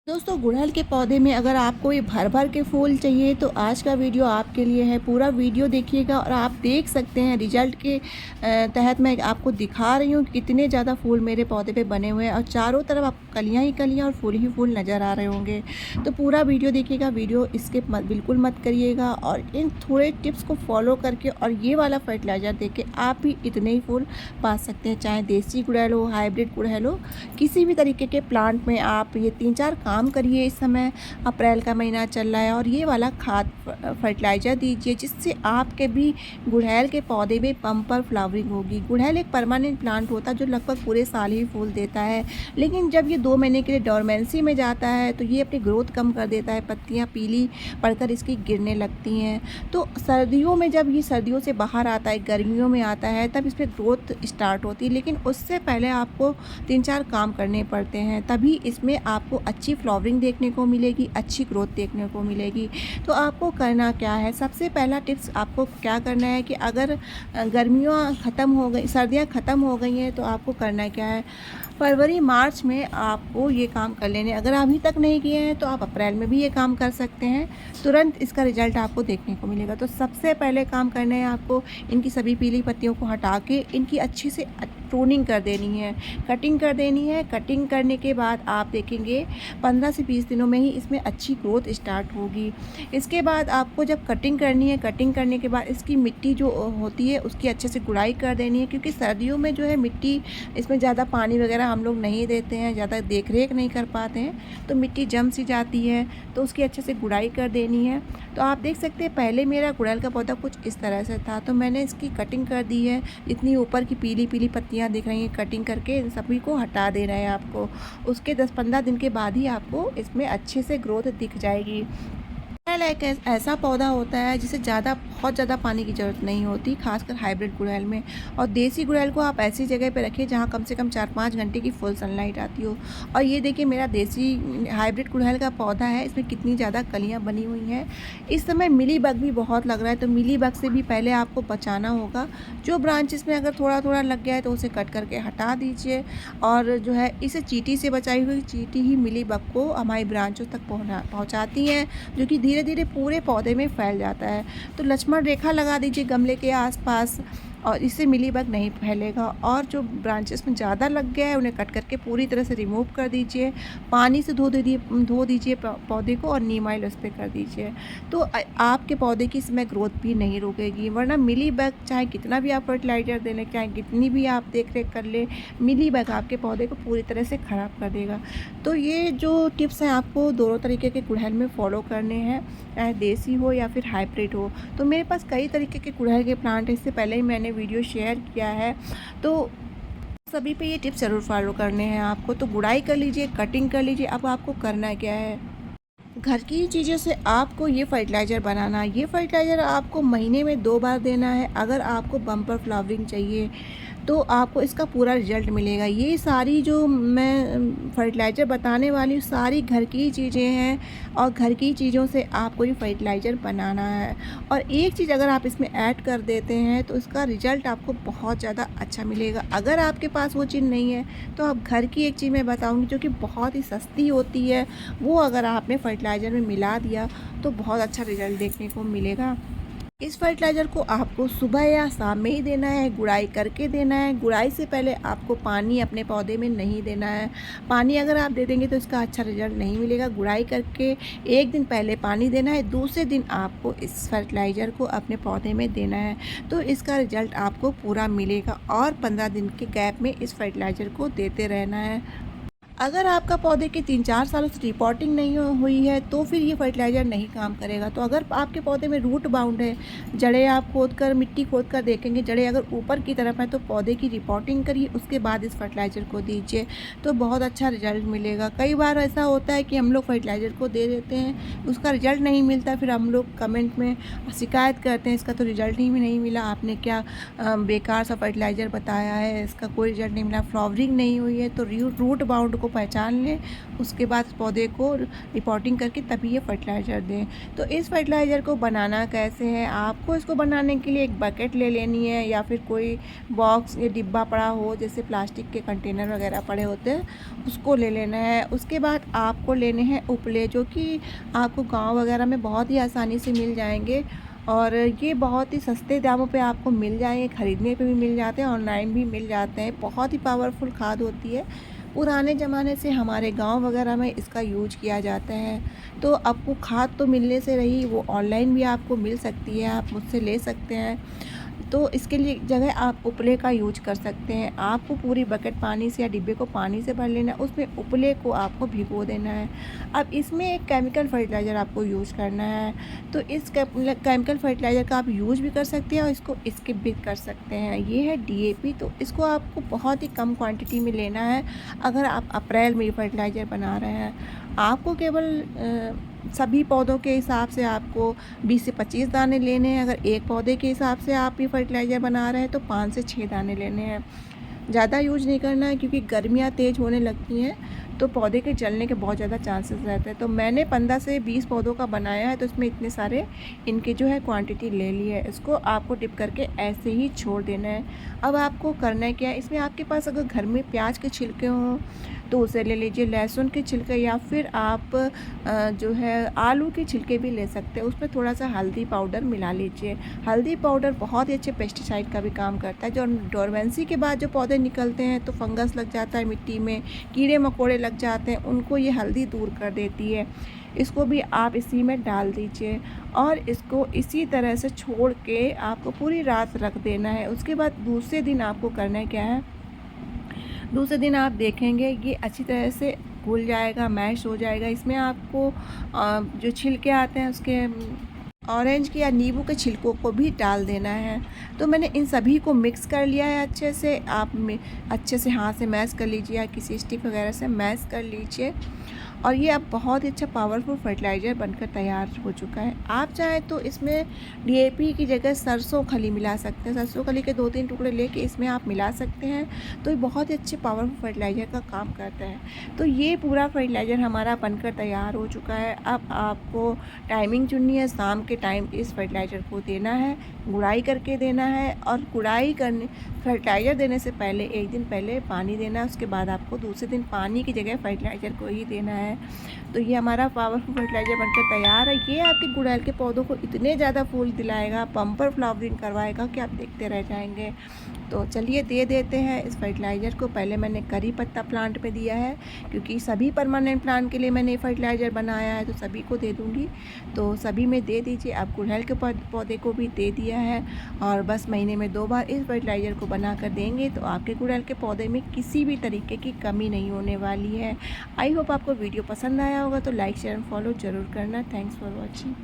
दोस्तों गुड़हल के पौधे में अगर आपको ये भर भर के फूल चाहिए तो आज का वीडियो आपके लिए है। पूरा वीडियो देखिएगा और आप देख सकते हैं रिजल्ट के तहत मैं आपको दिखा रही हूँ कि कितने ज़्यादा फूल मेरे पौधे पे बने हुए हैं और चारों तरफ आपको कलियाँ ही कलियाँ और फूल ही फूल नज़र आ रहे होंगे। तो पूरा वीडियो देखिएगा, वीडियो स्किप बिल्कुल मत करिएगा और इन थोड़े टिप्स को फॉलो करके और ये वाला फर्टिलाइज़र दे के आप भी इतने ही फूल पा सकते हैं। चाहे देसी गुड़हल हो, हाइब्रिड गुड़हल हो, किसी भी तरीके के प्लांट में आप ये 3-4 काम करिए। इस समय अप्रैल का महीना चल रहा है और ये वाला खाद फर्टिलाइज़र दीजिए जिससे आपके भी गुड़हल के पौधे में बम्पर फ्लावरिंग होगी। गुड़हल एक परमानेंट प्लांट होता है जो लगभग पूरे साल ही फूल देता है, लेकिन जब ये 2 महीने के लिए डोरमेंसी में जाता है तो ये अपनी ग्रोथ कम कर देता है, पत्तियाँ पीली पड़कर इसकी गिरने लगती हैं। तो सर्दियों में जब ये सर्दियों से बाहर आता है, गर्मियों में आता है, तब इस पर ग्रोथ स्टार्ट होती है, लेकिन उससे पहले आपको 3-4 काम करने पड़ते हैं, तभी इसमें आपको अच्छी फ्लावरिंग देखने को मिलेगी, अच्छी ग्रोथ देखने को मिलेगी। तो आपको करना क्या है, सबसे पहला टिप्स आपको क्या करना है कि अगर गर्मियाँ ख़त्म हो गई, सर्दियाँ ख़त्म हो गई हैं तो आपको करना क्या है, फरवरी मार्च में आपको ये काम कर लेने। अगर अभी तक नहीं किए हैं तो आप अप्रैल में भी ये काम कर सकते हैं, तुरंत इसका रिजल्ट आपको देखने को मिलेगा। तो सबसे पहले काम करना है आपको इनकी सभी पीली पत्तियों को हटा के इनकी अच्छी से प्रूनिंग कर देनी है, कटिंग कर देनी है। कटिंग करने के बाद आप देखेंगे 15 से 20 दिनों में ही इसमें अच्छी ग्रोथ स्टार्ट होगी। इसके बाद आपको जब कटिंग करनी है, कटिंग करने के बाद इसकी मिट्टी जो होती है उसकी अच्छे से गुड़ाई कर देनी है, क्योंकि सर्दियों में जो है मिट्टी, इसमें ज़्यादा पानी वगैरह हम लोग नहीं देते हैं, ज़्यादा देख रेख नहीं कर पाते हैं, तो मिट्टी जम सी जाती है, तो उसकी अच्छे से गुड़ाई कर देनी है। तो आप देख सकते हैं पहले मेरा गुड़हल का पौधा कुछ इस तरह से था, तो मैंने इसकी कटिंग कर दी है। इतनी ऊपर की पीली पीली पत्तियां दिख रही हैं, कटिंग करके इन सभी को हटा देना है आपको। उसके 10-15 दिन के बाद ही आपको इसमें अच्छे से ग्रोथ दिख जाएगी। गुड़हल एक ऐसा पौधा होता है जिसे बहुत ज़्यादा पानी की ज़रूरत नहीं होती, खासकर हाइब्रिड गुड़हल में। और देसी गुड़हल को आप ऐसी जगह पे रखिए जहाँ कम से कम 4-5 घंटे की फुल सनलाइट आती हो। और ये देखिए मेरा देसी हाइब्रिड गुड़हल का पौधा है, इसमें कितनी ज़्यादा कलियाँ बनी हुई हैं। इस समय मिली बग भी बहुत लग रहा है, तो मिली बग से भी पहले आपको बचाना होगा। जो ब्रांचेस में अगर थोड़ा थोड़ा लग गया है तो उसे कट करके हटा दीजिए। और जो है इसे चींटी से बचाई हुई चींटी ही मिली बग को हमारी ब्रांचों तक पहुँचाती हैं, जो कि धीरे धीरे पूरे पौधे में फैल जाता है। तो लक्ष्मण रेखा लगा दीजिए गमले के आसपास, और इससे मिलीबग नहीं फैलेगा। और जो ब्रांचेस में ज़्यादा लग गया है उन्हें कट करके पूरी तरह से रिमूव कर दीजिए, पानी से धो दीजिए पौधे को, और नीम ऑयल उस पर कर दीजिए। तो आपके पौधे की इसमें ग्रोथ भी नहीं रुकेगी। वरना मिलीबग चाहे कितना भी आप फर्टिलाइज़र दे लें, चाहे कितनी भी आप देख रेख कर ले, मिलीबग आपके पौधे को पूरी तरह से ख़राब कर देगा। तो ये जो टिप्स हैं आपको दोनों तरीके के गुड़हल में फॉलो करने हैं, चाहे देसी हो या फिर हाइब्रिड हो। तो मेरे पास कई तरीके के गुड़हल के प्लांट हैं, इससे पहले ही मैंने वीडियो शेयर किया है, तो सभी पे ये टिप्स ज़रूर फॉलो करने हैं आपको। तो गुड़ाई कर लीजिए, कटिंग कर लीजिए। अब आपको करना क्या है, घर की चीज़ों से आपको ये फर्टिलाइज़र बनाना है। ये फर्टिलाइज़र आपको महीने में 2 बार देना है। अगर आपको बम्पर फ्लावरिंग चाहिए तो आपको इसका पूरा रिजल्ट मिलेगा। ये सारी जो मैं फर्टिलाइज़र बताने वाली हूँ सारी घर की चीज़ें हैं, और घर की चीज़ों से आपको ये फर्टिलाइज़र बनाना है। और एक चीज़ अगर आप इसमें ऐड कर देते हैं तो इसका रिज़ल्ट आपको बहुत ज़्यादा अच्छा मिलेगा। अगर आपके पास वो चीज़ नहीं है तो आप घर की एक चीज़ मैं बताऊँगी जो कि बहुत ही सस्ती होती है, वो अगर आपने फर्टिलाइज़र में मिला दिया तो बहुत अच्छा रिज़ल्ट देखने को मिलेगा। इस फर्टिलाइज़र को आपको सुबह या शाम में ही देना है, गुड़ाई करके देना है। गुड़ाई से पहले आपको पानी अपने पौधे में नहीं देना है। पानी अगर आप दे देंगे तो इसका अच्छा रिजल्ट नहीं मिलेगा। गुड़ाई करके 1 दिन पहले पानी देना है, दूसरे दिन आपको इस फर्टिलाइज़र को अपने पौधे में देना है, तो इसका रिजल्ट आपको पूरा मिलेगा। और 15 दिन के गैप में इस फर्टिलाइज़र को देते रहना है। अगर आपका पौधे के 3-4 सालों से रिपोर्टिंग नहीं हुई है तो फिर ये फर्टिलाइज़र नहीं काम करेगा। तो अगर आपके पौधे में रूट बाउंड है, जड़ें आप मिट्टी खोद कर देखेंगे, जड़ें अगर ऊपर की तरफ है तो पौधे की रिपोर्टिंग करिए, उसके बाद इस फर्टिलाइज़र को दीजिए, तो बहुत अच्छा रिजल्ट मिलेगा। कई बार ऐसा होता है कि हम लोग फर्टिलाइज़र को दे देते हैं, उसका रिजल्ट नहीं मिलता, फिर हम लोग कमेंट में शिकायत करते हैं इसका तो रिजल्ट ही नहीं मिला, आपने क्या बेकार सा फर्टिलाइज़र बताया है, इसका कोई रिजल्ट नहीं मिला, फ्लावरिंग नहीं हुई है। तो रूट बाउंड को को पहचान लें, उसके बाद पौधे को रिपोर्टिंग करके तभी ये फर्टिलाइज़र दें। तो इस फर्टिलाइज़र को बनाना कैसे है, आपको इसको बनाने के लिए एक बकेट ले लेनी है या फिर कोई बॉक्स या डिब्बा पड़ा हो, जैसे प्लास्टिक के कंटेनर वगैरह पड़े होते हैं, उसको ले लेना है। उसके बाद आपको लेने हैं उपले, जो कि आपको गाँव वगैरह में बहुत ही आसानी से मिल जाएंगे और ये बहुत ही सस्ते दामों पे आपको मिल जाएंगे, ख़रीदने पे भी मिल जाते हैं, ऑनलाइन भी मिल जाते हैं। बहुत ही पावरफुल खाद होती है, पुराने ज़माने से हमारे गांव वगैरह में इसका यूज किया जाता है। तो आपको खाद तो मिलने से रही, वो ऑनलाइन भी आपको मिल सकती है, आप मुझसे ले सकते हैं। तो इसके लिए जगह आप उपले का यूज कर सकते हैं। आपको पूरी बकेट पानी से या डिब्बे को पानी से भर लेना है, उसमें उपले को आपको भिगो देना है। अब इसमें एक केमिकल फर्टिलाइज़र आपको यूज करना है, तो इस केमिकल फर्टिलाइज़र का आप यूज भी कर सकते हैं और इसको स्किप भी कर सकते हैं। ये है DAP, तो इसको आपको बहुत ही कम क्वांटिटी में लेना है। अगर आप अप्रैल में फर्टिलाइज़र बना रहे हैं, आपको केवल सभी पौधों के हिसाब से आपको 20 से 25 दाने लेने हैं। अगर एक पौधे के हिसाब से आप ये फर्टिलाइज़र बना रहे हैं तो 5 से 6 दाने लेने हैं। ज़्यादा यूज नहीं करना है, क्योंकि गर्मियाँ तेज़ होने लगती हैं तो पौधे के जलने के बहुत ज़्यादा चांसेस रहते हैं। तो मैंने 15 से 20 पौधों का बनाया है, तो इसमें इतने सारे इनके जो है क्वांटिटी ले ली है। इसको आपको डिप करके ऐसे ही छोड़ देना है। अब आपको करना है क्या है, इसमें आपके पास अगर घर में प्याज के छिलके हों तो उसे ले लीजिए, लहसुन के छिलके, या फिर आप जो है आलू के छिलके भी ले सकते हैं। उसमें थोड़ा सा हल्दी पाउडर मिला लीजिए। हल्दी पाउडर बहुत ही अच्छे पेस्टिसाइड का भी काम करता है। जो डोरमेंसी के बाद जो पौधे निकलते हैं तो फंगस लग जाता है मिट्टी में, कीड़े मकोड़े लग जाते हैं, उनको ये हल्दी दूर कर देती है। इसको भी आप इसी में डाल दीजिए और इसको इसी तरह से छोड़ के आपको पूरी रात रख देना है। उसके बाद दूसरे दिन आपको करना है क्या है, दूसरे दिन आप देखेंगे ये अच्छी तरह से घुल जाएगा, मैश हो जाएगा। इसमें आपको जो छिलके आते हैं उसके ऑरेंज के या नींबू के छिलकों को भी डाल देना है। तो मैंने इन सभी को मिक्स कर लिया है अच्छे से। आप अच्छे से हाथ से मैश कर लीजिए या किसी स्टिक वगैरह से मैश कर लीजिए और ये अब बहुत ही अच्छा पावरफुल फर्टिलाइज़र बनकर तैयार हो चुका है। आप चाहें तो इसमें DAP की जगह सरसों खली मिला सकते हैं। सरसों खली के 2-3 टुकड़े लेके इसमें आप मिला सकते हैं, तो ये बहुत ही अच्छे पावरफुल फर्टिलाइज़र का काम करता है। तो ये पूरा फर्टिलाइज़र हमारा बनकर तैयार हो चुका है। अब आपको टाइमिंग चुननी है, शाम के टाइम इस फर्टिलाइज़र को देना है, गुड़ाई करके देना है। और गुड़ाई करने फर्टिलाइज़र देने से पहले 1 दिन पहले पानी देना है। उसके बाद आपको दूसरे दिन पानी की जगह फर्टिलाइज़र को ही देना है। तो ये हमारा पावरफुल फर्टिलाइज़र बनकर तैयार है। ये आपके गुड़हल के पौधों को इतने ज़्यादा फूल दिलाएगा, बम्पर फ्लावरिंग करवाएगा कि आप देखते रह जाएंगे। तो चलिए दे देते हैं इस फर्टिलाइज़र को। पहले मैंने करी पत्ता प्लांट में दिया है, क्योंकि सभी परमानेंट प्लांट के लिए मैंने फर्टिलाइज़र बनाया है, तो सभी को दे दूँगी। तो सभी में दे दीजिए। आप गुड़हल के पौधे को भी दे दिया है और बस महीने में 2 बार इस फर्टिलाइज़र को बना कर देंगे तो आपके गुड़हल के पौधे में किसी भी तरीके की कमी नहीं होने वाली है। आई होप आपको वीडियो पसंद आया होगा, तो लाइक शेयर एंड फॉलो ज़रूर करना। Thanks for watching.